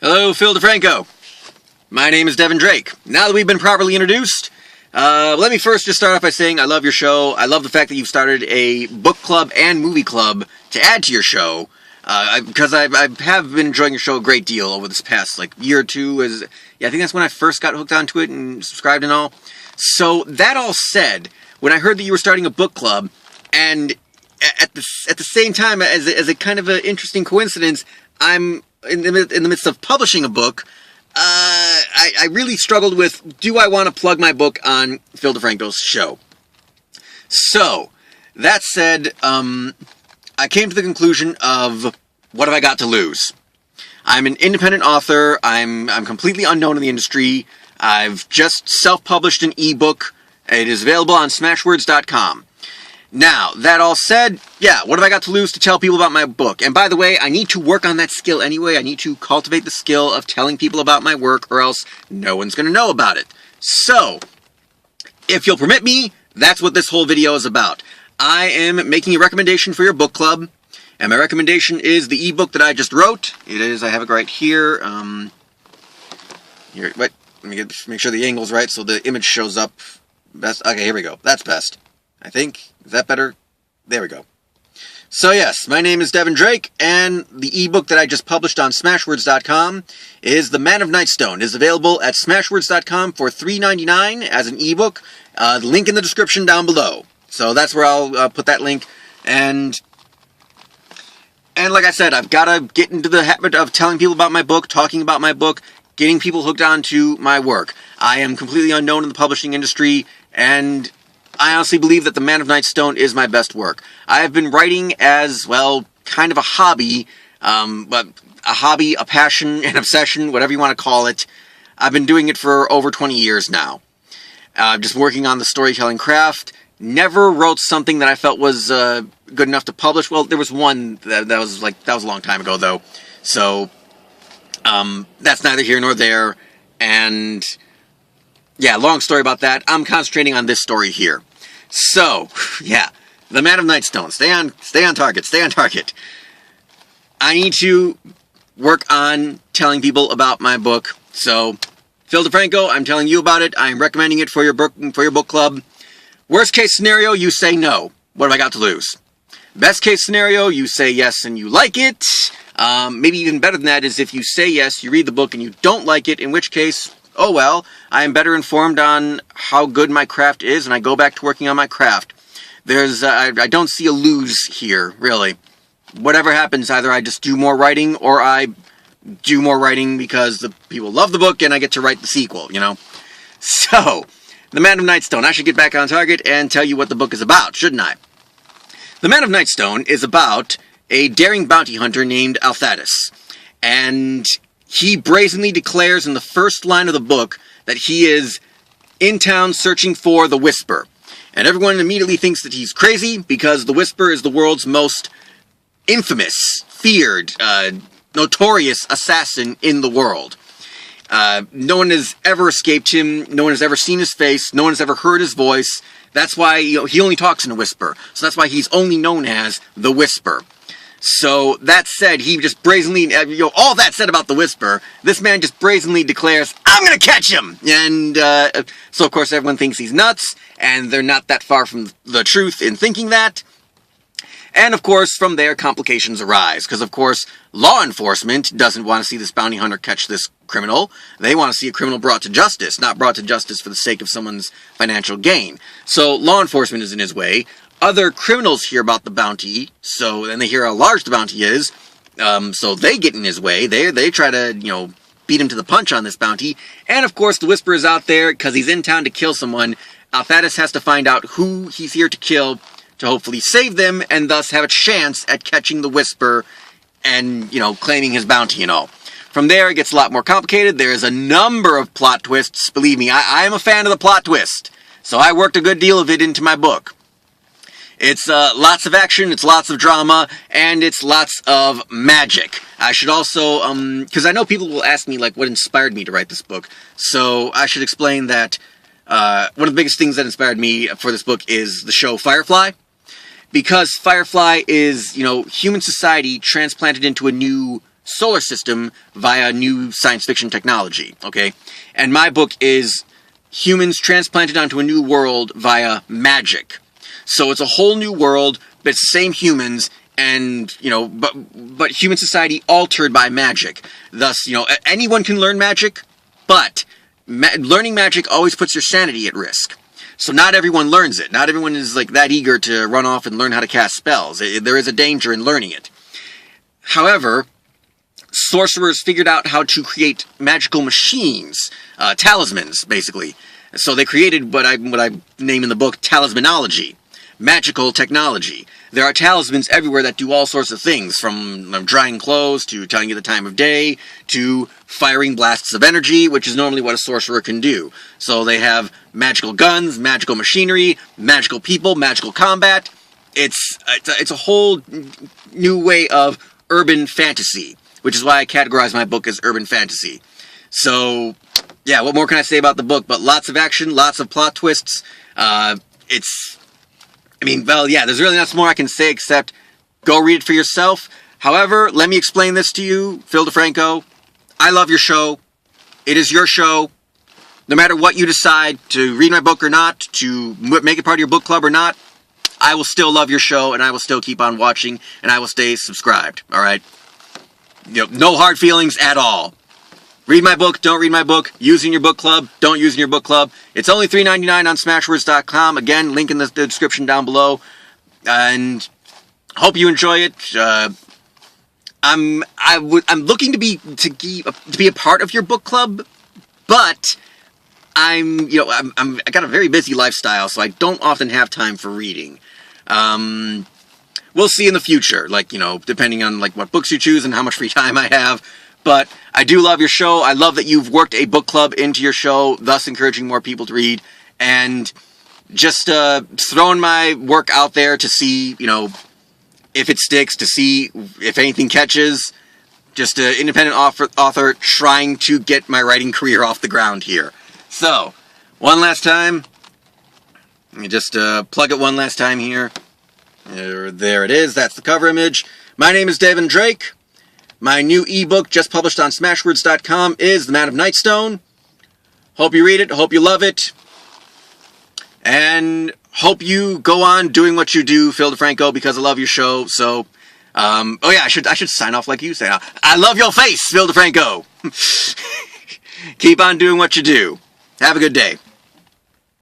Hello, Phil DeFranco. My name is Devin Drake. Now that we've been properly introduced, let me first just start off by saying I love your show. I love the fact that you've started a book club and movie club to add to your show, because I have been enjoying your show a great deal over this past year or two. I think that's when I first got hooked onto it and subscribed and all. So that all said, when I heard that you were starting a book club, and at the same time, as a kind of an interesting coincidence, I'm in the midst of publishing a book. I really struggled with, do I want to plug my book on Phil DeFranco's show? So, that said, I came to the conclusion of, what have I got to lose? I'm an independent author. I'm completely unknown in the industry. I've just self-published an ebook. It is available on smashwords.com. Now, that all said, what have I got to lose to tell people about my book? And by the way, I need to work on that skill anyway. I need to cultivate the skill of telling people about my work, or else no one's going to know about it. So, if you'll permit me, that's what this whole video is about. I am making a recommendation for your book club, and my recommendation is the ebook that I just wrote. It is, I have it right here. Wait, let me make sure the angle's right so the image shows up best. Okay, here we go. That's best, I think. Is that better? There we go. So yes, my name is Devin Drake, and the ebook that I just published on smashwords.com is The Man of Nightstone. It is available at smashwords.com for $3.99 as an ebook. The link in the description down below. So that's where I'll put that link. And like I said, I've got to get into the habit of telling people about my book, talking about my book, getting people hooked onto my work. I am completely unknown in the publishing industry, and I honestly believe that The Man of Nightstone is my best work. I have been writing as, well, kind of a hobby, but a hobby, a passion, an obsession, whatever you want to call it. I've been doing it for over 20 years now. Just working on the storytelling craft. Never wrote something that I felt was good enough to publish. Well, there was one that was a long time ago, though. So, that's neither here nor there. And long story about that. I'm concentrating on this story here. So, The Man of Nightstone. Stay on target. Stay on target. I need to work on telling people about my book. So, Phil DeFranco, I'm telling you about it. I'm recommending it for your book club. Worst case scenario, you say no. What have I got to lose? Best case scenario, you say yes and you like it. Maybe even better than that is if you say yes, you read the book and you don't like it, in which case, oh well, I am better informed on how good my craft is, and I go back to working on my craft. I don't see a lose here, really. Whatever happens, either I just do more writing, or I do more writing because the people love the book and I get to write the sequel, So, The Man of Nightstone. I should get back on target and tell you what the book is about, shouldn't I? The Man of Nightstone is about a daring bounty hunter named Althadis, and he brazenly declares in the first line of the book that he is in town searching for the Whisper. And everyone immediately thinks that he's crazy, because the Whisper is the world's most infamous, feared, notorious assassin in the world. No one has ever escaped him, no one has ever seen his face, no one has ever heard his voice. That's why he only talks in a whisper. So that's why he's only known as the Whisper. So, that said, he just brazenly, all that said about the Whisper, this man just brazenly declares, I'm gonna catch him! And, so of course everyone thinks he's nuts, and they're not that far from the truth in thinking that. And of course, from there, complications arise, because of course, law enforcement doesn't want to see this bounty hunter catch this criminal. They want to see a criminal brought to justice, not brought to justice for the sake of someone's financial gain. So, law enforcement is in his way. Other criminals hear about the bounty, and they hear how large the bounty is, so they get in his way. They try to, beat him to the punch on this bounty. And of course, the Whisper is out there because he's in town to kill someone. Althadis has to find out who he's here to kill to hopefully save them, and thus have a chance at catching the Whisper and, claiming his bounty and all. From there, it gets a lot more complicated. There is a number of plot twists. Believe me, I am a fan of the plot twist, so I worked a good deal of it into my book. It's lots of action, it's lots of drama, and it's lots of magic. I should also, because I know people will ask me, what inspired me to write this book. So I should explain that one of the biggest things that inspired me for this book is the show Firefly. Because Firefly is, human society transplanted into a new solar system via new science fiction technology, okay? And my book is humans transplanted onto a new world via magic. So it's a whole new world, but it's the same humans, and, you know, but human society altered by magic. Thus, you know, anyone can learn magic, but learning magic always puts your sanity at risk. So not everyone learns it. Not everyone is like that eager to run off and learn how to cast spells. There is a danger in learning it. However, sorcerers figured out how to create magical machines, talismans, basically. So they created what I name in the book talismanology, magical technology. There are talismans everywhere that do all sorts of things, from drying clothes to telling you the time of day to firing blasts of energy, which is normally what a sorcerer can do. So they have magical guns, magical machinery, magical people, magical combat. It's a whole new way of urban fantasy, which is why I categorize my book as urban fantasy. So, yeah, what more can I say about the book? But lots of action, lots of plot twists. There's really not much more I can say except go read it for yourself. However, let me explain this to you, Phil DeFranco. I love your show. It is your show. No matter what you decide to read my book or not, to make it part of your book club or not, I will still love your show, and I will still keep on watching, and I will stay subscribed, all right? You know, no hard feelings at all. Read my book, don't read my book. Use in your book club, don't use in your book club. It's only $3.99 on Smashwords.com. Again, link in the description down below. And hope you enjoy it. I'm looking to be a part of your book club, but I got a very busy lifestyle, so I don't often have time for reading. We'll see in the future, depending on what books you choose and how much free time I have. But I do love your show. I love that you've worked a book club into your show, thus encouraging more people to read. And just throwing my work out there to see, if it sticks, to see if anything catches. Just an independent author trying to get my writing career off the ground here. So, one last time. Let me just plug it one last time here. There it is. That's the cover image. My name is Devin Drake. My new ebook, just published on Smashwords.com, is The Man of Nightstone. Hope you read it. Hope you love it. And hope you go on doing what you do, Phil DeFranco, because I love your show. So, I should sign off like you say. I love your face, Phil DeFranco. Keep on doing what you do. Have a good day.